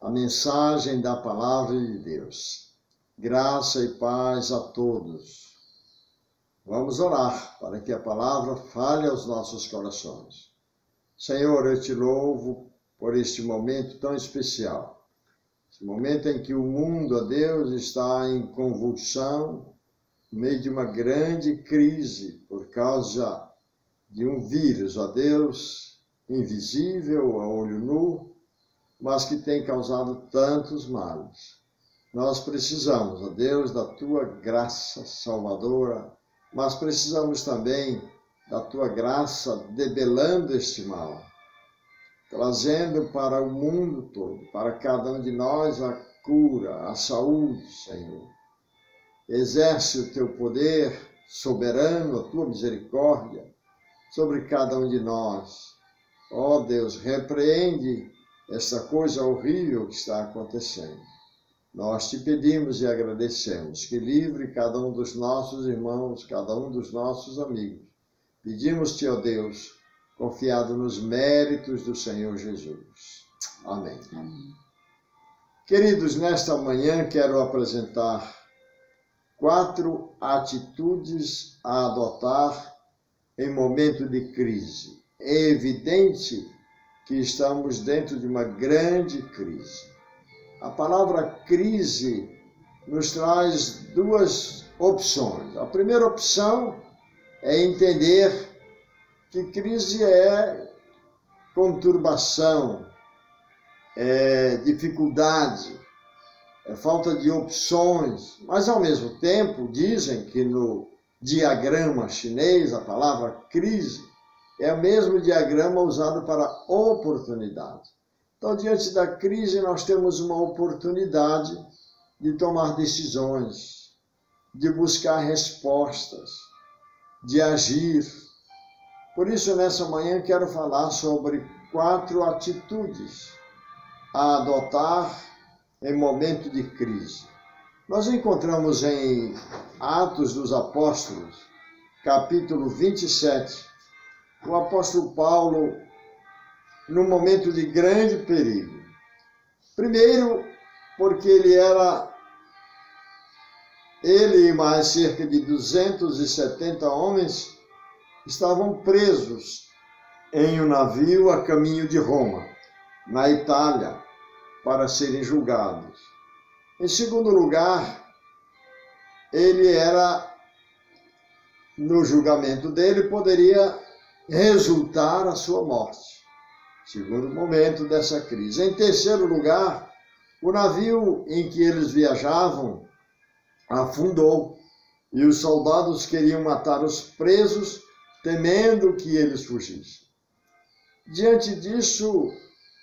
a mensagem da palavra de Deus. Graça e paz a todos. Vamos orar para que a palavra fale aos nossos corações. Senhor, eu te louvo por este momento tão especial. Esse momento em que o mundo, ó Deus, está em convulsão, no meio de uma grande crise por causa de um vírus, ó Deus, invisível a olho nu, mas que tem causado tantos males. Nós precisamos, ó Deus, da tua graça salvadora, mas precisamos também da tua graça debelando este mal, trazendo para o mundo todo, para cada um de nós a cura, a saúde, Senhor. Exerce o teu poder soberano, a tua misericórdia sobre cada um de nós. Ó Deus, repreende essa coisa horrível que está acontecendo. Nós te pedimos e agradecemos que livre cada um dos nossos irmãos, cada um dos nossos amigos. Pedimos-te, ó Deus, confiado nos méritos do Senhor Jesus. Amém. Amém. Queridos, nesta manhã quero apresentar 4 atitudes a adotar em momento de crise. É evidente que estamos dentro de uma grande crise. A palavra crise nos traz 2 opções. A primeira opção é entender que crise é conturbação, é dificuldade, é falta de opções, mas ao mesmo tempo dizem que no diagrama chinês a palavra crise é o mesmo diagrama usado para oportunidade. Então, diante da crise, nós temos uma oportunidade de tomar decisões, de buscar respostas, de agir. Por isso, nessa manhã, quero falar sobre 4 atitudes a adotar em momento de crise. Nós encontramos em Atos dos Apóstolos, capítulo 27, o apóstolo Paulo num momento de grande perigo. Primeiro, porque ele e mais cerca de 270 homens estavam presos em um navio a caminho de Roma, na Itália, para serem julgados. Em segundo lugar, no julgamento dele, poderia resultar a sua morte. Segundo momento dessa crise. Em terceiro lugar, o navio em que eles viajavam afundou e os soldados queriam matar os presos, temendo que eles fugissem. Diante disso,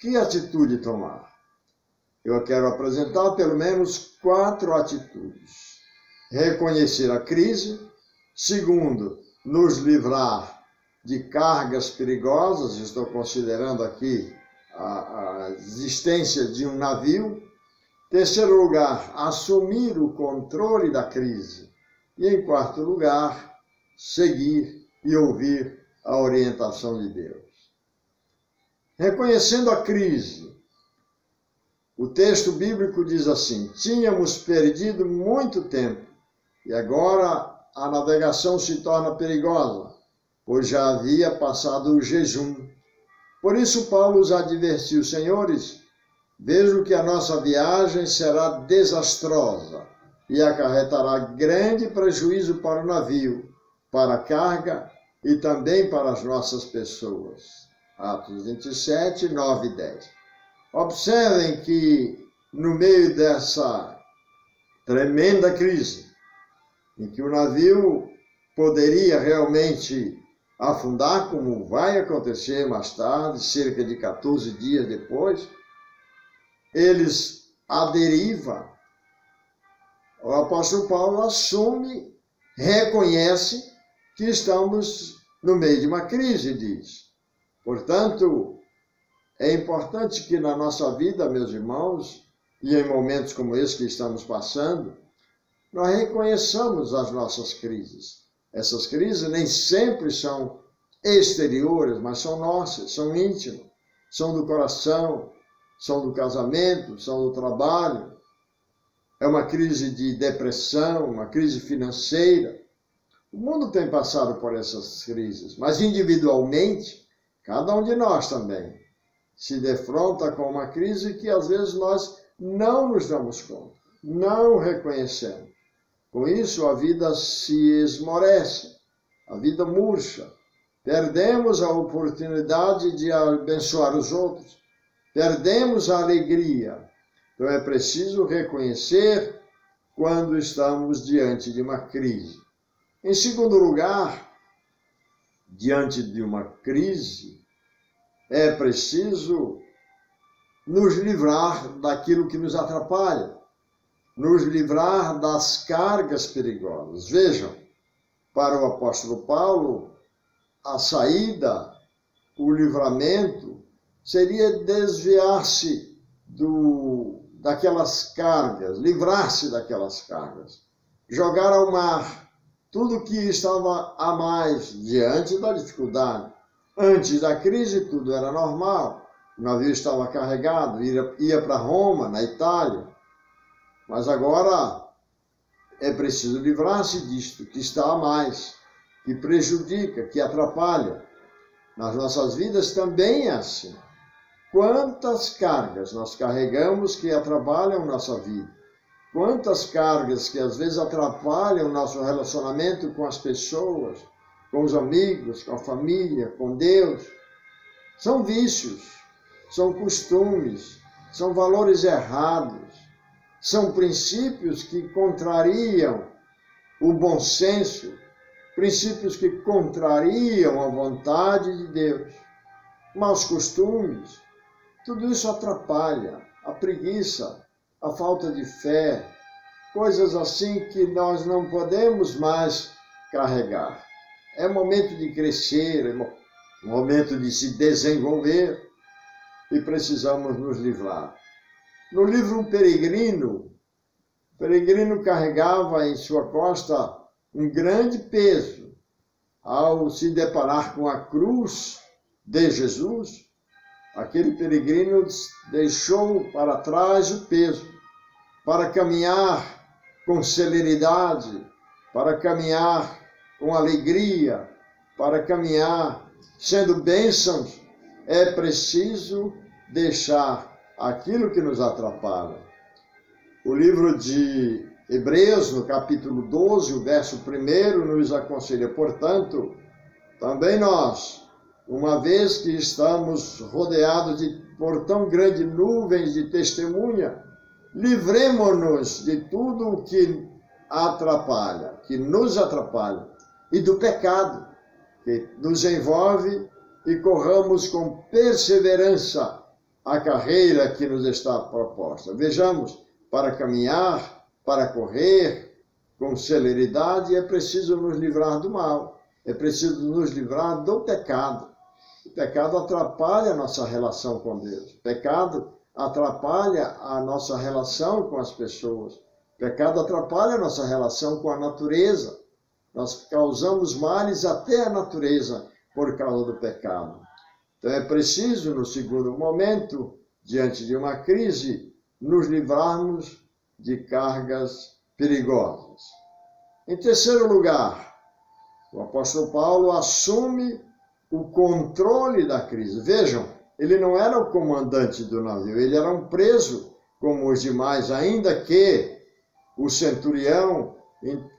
que atitude tomar? Eu quero apresentar pelo menos 4 atitudes. Reconhecer a crise. Segundo, nos livrar de cargas perigosas. Estou considerando aqui a existência de um navio. Terceiro lugar, assumir o controle da crise. E em quarto lugar, seguir e ouvir a orientação de Deus. Reconhecendo a crise, o texto bíblico diz assim: tínhamos perdido muito tempo e agora a navegação se torna perigosa, pois já havia passado o jejum. Por isso Paulo os advertiu: senhores, vejo que a nossa viagem será desastrosa e acarretará grande prejuízo para o navio, para a carga e também para as nossas pessoas. Atos 27, 9 e 10. Observem que no meio dessa tremenda crise, em que o navio poderia realmente afundar, como vai acontecer mais tarde, cerca de 14 dias depois, eles à deriva, o apóstolo Paulo assume, reconhece que estamos no meio de uma crise, diz. Portanto, é importante que na nossa vida, meus irmãos, e em momentos como esse que estamos passando, nós reconheçamos as nossas crises. Essas crises nem sempre são exteriores, mas são nossas, são íntimas, são do coração, são do casamento, são do trabalho. É uma crise de depressão, uma crise financeira. O mundo tem passado por essas crises, mas individualmente, cada um de nós também se defronta com uma crise que às vezes nós não nos damos conta, não reconhecemos. Com isso, a vida se esmorece, a vida murcha. Perdemos a oportunidade de abençoar os outros, perdemos a alegria. Então é preciso reconhecer quando estamos diante de uma crise. Em segundo lugar, diante de uma crise, é preciso nos livrar daquilo que nos atrapalha, nos livrar das cargas perigosas. Vejam, para o apóstolo Paulo, a saída, o livramento, seria desviar-se daquelas cargas, livrar-se daquelas cargas, jogar ao mar tudo que estava a mais diante da dificuldade. Antes da crise, tudo era normal. O navio estava carregado, ia para Roma, na Itália. Mas agora é preciso livrar-se disto, que está a mais, que prejudica, que atrapalha. Nas nossas vidas também é assim. Quantas cargas nós carregamos que atrapalham nossa vida? Quantas cargas que às vezes atrapalham o nosso relacionamento com as pessoas, com os amigos, com a família, com Deus. São vícios, são costumes, são valores errados, são princípios que contrariam o bom senso, princípios que contrariam a vontade de Deus. Maus costumes, tudo isso atrapalha, a preguiça, a falta de fé, coisas assim que nós não podemos mais carregar. É momento de crescer, é momento de se desenvolver e precisamos nos livrar. No livro O Peregrino carregava em sua costa um grande peso. Ao se deparar com a cruz de Jesus, aquele peregrino deixou para trás o peso, para caminhar com celeridade, para caminhar com alegria, para caminhar sendo bênçãos. É preciso deixar aquilo que nos atrapalha. O livro de Hebreus, no capítulo 12, o verso 1, nos aconselha, portanto, também nós, uma vez que estamos rodeados por tão grande nuvens de testemunha, livremo-nos de tudo o que atrapalha, que nos atrapalha, e do pecado que nos envolve, e corramos com perseverança a carreira que nos está proposta. Vejamos, para caminhar, para correr com celeridade, é preciso nos livrar do mal, é preciso nos livrar do pecado. O pecado atrapalha a nossa relação com Deus. O pecado atrapalha a nossa relação com as pessoas. O pecado atrapalha a nossa relação com a natureza. Nós causamos males até à natureza por causa do pecado. Então é preciso, no segundo momento, diante de uma crise, nos livrarmos de cargas perigosas. Em terceiro lugar, o apóstolo Paulo assume o controle da crise. Vejam, ele não era o comandante do navio, ele era um preso como os demais, ainda que o centurião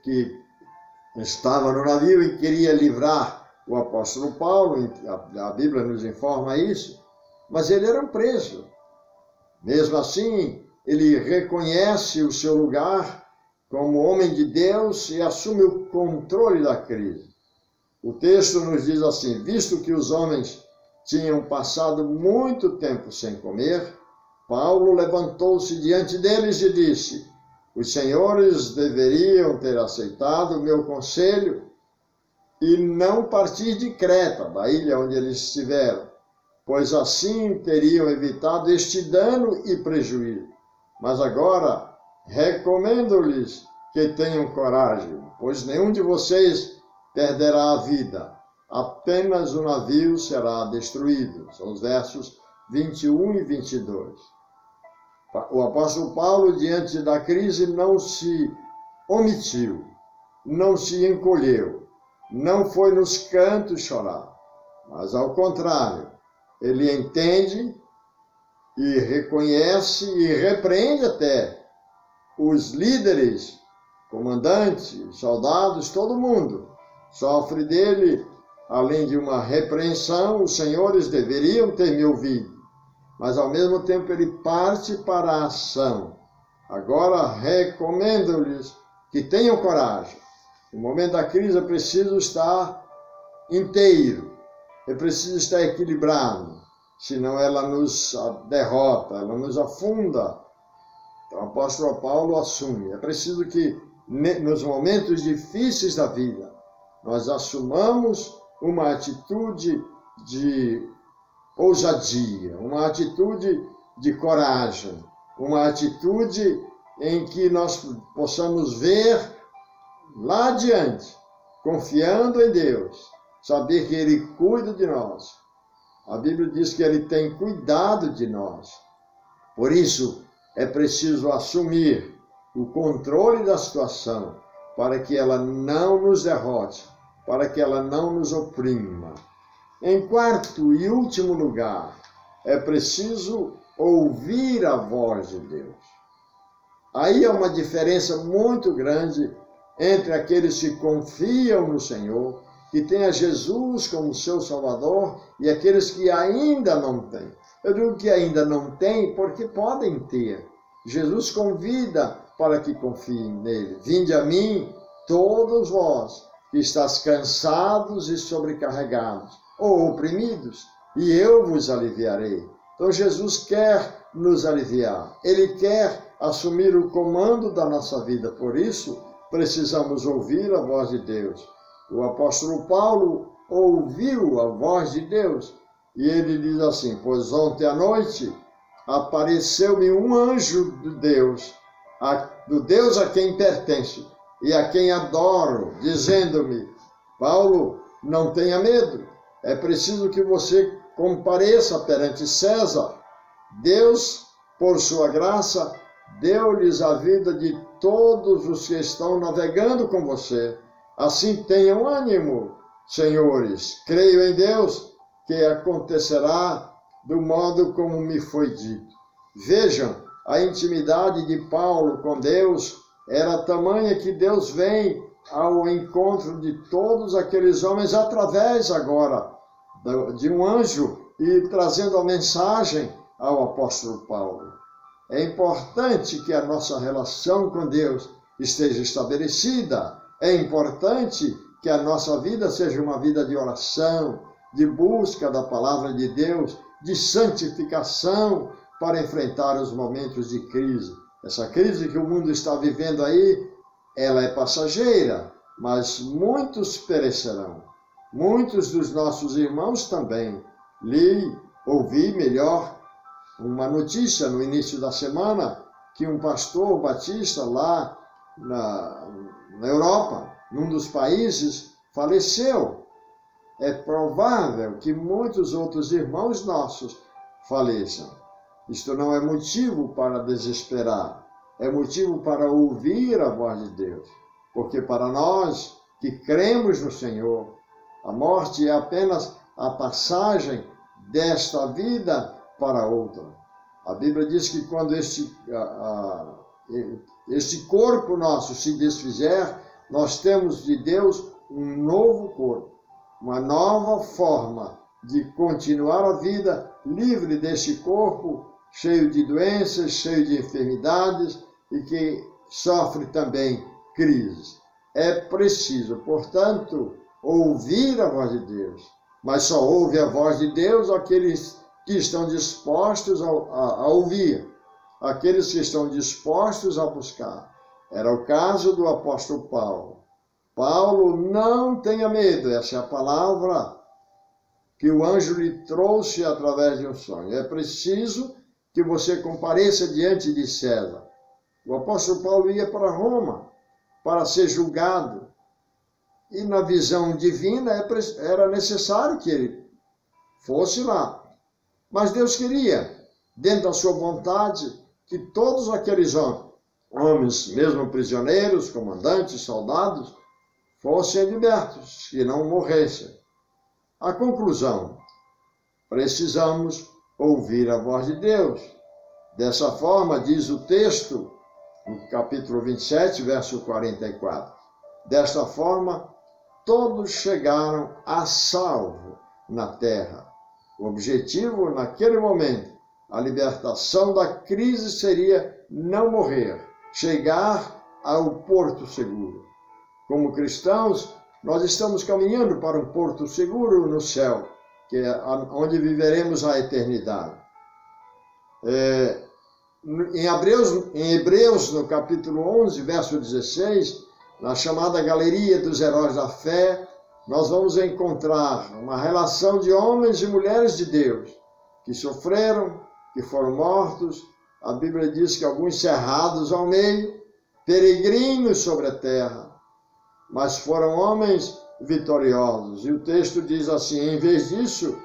que estava no navio e queria livrar o apóstolo Paulo, a Bíblia nos informa isso, mas ele era um preso. Mesmo assim, ele reconhece o seu lugar como homem de Deus e assume o controle da crise. O texto nos diz assim: visto que os homens tinham passado muito tempo sem comer, Paulo levantou-se diante deles e disse: os senhores deveriam ter aceitado o meu conselho e não partir de Creta, da ilha onde eles estiveram, pois assim teriam evitado este dano e prejuízo. Mas agora recomendo-lhes que tenham coragem, pois nenhum de vocês perderá a vida, apenas o navio será destruído. São os versos 21 e 22. O apóstolo Paulo, diante da crise, não se omitiu, não se encolheu, não foi nos cantos chorar, mas ao contrário, ele entende e reconhece e repreende até os líderes, comandantes, soldados, todo mundo sofre dele. Além de uma repreensão, os senhores deveriam ter me ouvido, mas ao mesmo tempo ele parte para a ação. Agora recomendo-lhes que tenham coragem. No momento da crise é preciso estar inteiro, é preciso estar equilibrado, senão ela nos derrota, ela nos afunda. Então o apóstolo Paulo assume. É preciso que nos momentos difíceis da vida nós assumamos uma atitude de ousadia, uma atitude de coragem, uma atitude em que nós possamos ver lá adiante, confiando em Deus, saber que Ele cuida de nós. A Bíblia diz que Ele tem cuidado de nós. Por isso, é preciso assumir o controle da situação para que ela não nos derrote, para que ela não nos oprima. Em quarto e último lugar, é preciso ouvir a voz de Deus. Aí há uma diferença muito grande entre aqueles que confiam no Senhor, que têm a Jesus como seu Salvador, e aqueles que ainda não têm. Eu digo que ainda não têm porque podem ter. Jesus convida para que confiem nele. Vinde a mim, todos vós, que estáis cansados e sobrecarregados, ou oprimidos, e eu vos aliviarei. Então Jesus quer nos aliviar. Ele quer assumir o comando da nossa vida. Por isso, precisamos ouvir a voz de Deus. O apóstolo Paulo ouviu a voz de Deus, e ele diz assim: pois ontem à noite apareceu-me um anjo de Deus, do Deus a quem pertenço e a quem adoro, dizendo-me: Paulo, não tenha medo, é preciso que você compareça perante César. Deus, por sua graça, deu-lhes a vida de todos os que estão navegando com você. Assim tenham ânimo, senhores. Creio em Deus que acontecerá do modo como me foi dito. Vejam, a intimidade de Paulo com Deus era tamanha que Deus vem ao encontro de todos aqueles homens através agora de um anjo e trazendo a mensagem ao apóstolo Paulo. É importante que a nossa relação com Deus esteja estabelecida. É importante que a nossa vida seja uma vida de oração, de busca da palavra de Deus, de santificação para enfrentar os momentos de crise. Essa crise que o mundo está vivendo aí, ela é passageira, mas muitos perecerão. Muitos dos nossos irmãos também. Ouvi melhor uma notícia no início da semana que um pastor batista lá na Europa, num dos países, faleceu. É provável que muitos outros irmãos nossos faleçam. Isto não é motivo para desesperar, é motivo para ouvir a voz de Deus. Porque para nós que cremos no Senhor, a morte é apenas a passagem desta vida para outra. A Bíblia diz que quando este corpo nosso se desfizer, nós temos de Deus um novo corpo, uma nova forma de continuar a vida livre deste corpo, cheio de doenças, cheio de enfermidades e que sofre também crises. É preciso, portanto, ouvir a voz de Deus, mas só ouve a voz de Deus aqueles que estão dispostos a ouvir, aqueles que estão dispostos a buscar. Era o caso do apóstolo Paulo. Paulo, não tenha medo, essa é a palavra que o anjo lhe trouxe através de um sonho. É preciso que você compareça diante de César. O apóstolo Paulo ia para Roma para ser julgado. E na visão divina era necessário que ele fosse lá. Mas Deus queria, dentro da sua vontade, que todos aqueles homens, mesmo prisioneiros, comandantes, soldados, fossem libertos, que não morressem. A conclusão: precisamos ouvir a voz de Deus. Dessa forma, diz o texto, no capítulo 27, verso 44. Desta forma, todos chegaram a salvo na terra. O objetivo, naquele momento, a libertação da crise seria não morrer, chegar ao porto seguro. Como cristãos, nós estamos caminhando para um porto seguro no céu, que é onde viveremos a eternidade. Em Hebreus, no capítulo 11, verso 16, na chamada Galeria dos Heróis da Fé, nós vamos encontrar uma relação de homens e mulheres de Deus que sofreram, que foram mortos. A Bíblia diz que alguns cerrados ao meio, peregrinos sobre a terra, mas foram homens vitoriosos. E o texto diz assim: em vez disso,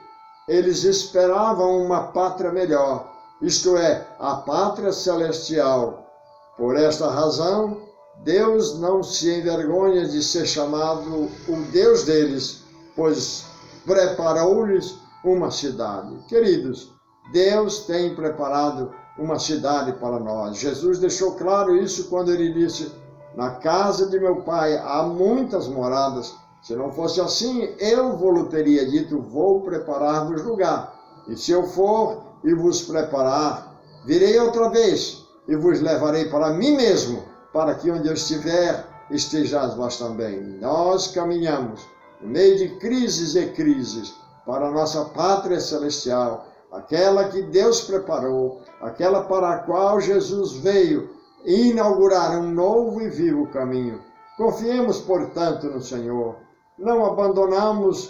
eles esperavam uma pátria melhor, isto é, a pátria celestial. Por esta razão, Deus não se envergonha de ser chamado o Deus deles, pois preparou-lhes uma cidade. Queridos, Deus tem preparado uma cidade para nós. Jesus deixou claro isso quando ele disse: na casa de meu pai há muitas moradas. Se não fosse assim, eu vos teria dito: vou preparar-vos lugar. E se eu for e vos preparar, virei outra vez e vos levarei para mim mesmo, para que onde eu estiver, estejais vós também. Nós caminhamos no meio de crises e crises para a nossa pátria celestial, aquela que Deus preparou, aquela para a qual Jesus veio inaugurar um novo e vivo caminho. Confiemos, portanto, no Senhor. Não abandonemos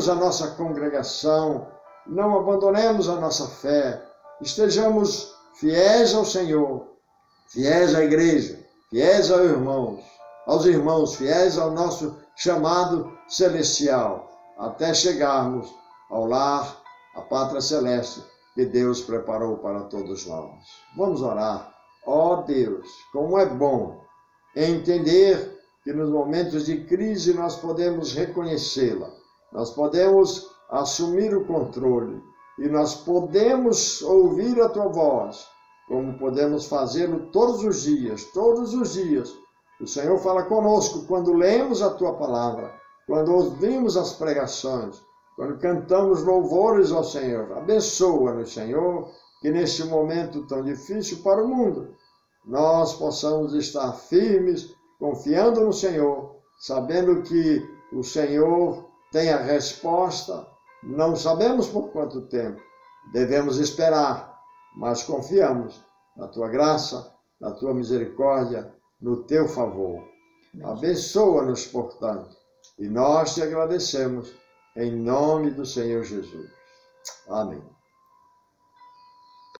a nossa congregação, não abandonemos a nossa fé. Estejamos fiéis ao Senhor, fiéis à igreja, fiéis aos irmãos, fiéis ao nosso chamado celestial, até chegarmos ao lar, à pátria celeste que Deus preparou para todos nós. Vamos orar. Ó Deus, como é bom entender que nos momentos de crise nós podemos reconhecê-la, nós podemos assumir o controle e nós podemos ouvir a Tua voz, como podemos fazê-lo todos os dias. Todos os dias o Senhor fala conosco quando lemos a Tua palavra, quando ouvimos as pregações, quando cantamos louvores ao Senhor. Abençoa-nos, Senhor, que neste momento tão difícil para o mundo, nós possamos estar firmes, confiando no Senhor, sabendo que o Senhor tem a resposta. Não sabemos por quanto tempo, devemos esperar, mas confiamos na Tua graça, na Tua misericórdia, no Teu favor. Abençoa-nos, portanto, e nós te agradecemos em nome do Senhor Jesus. Amém.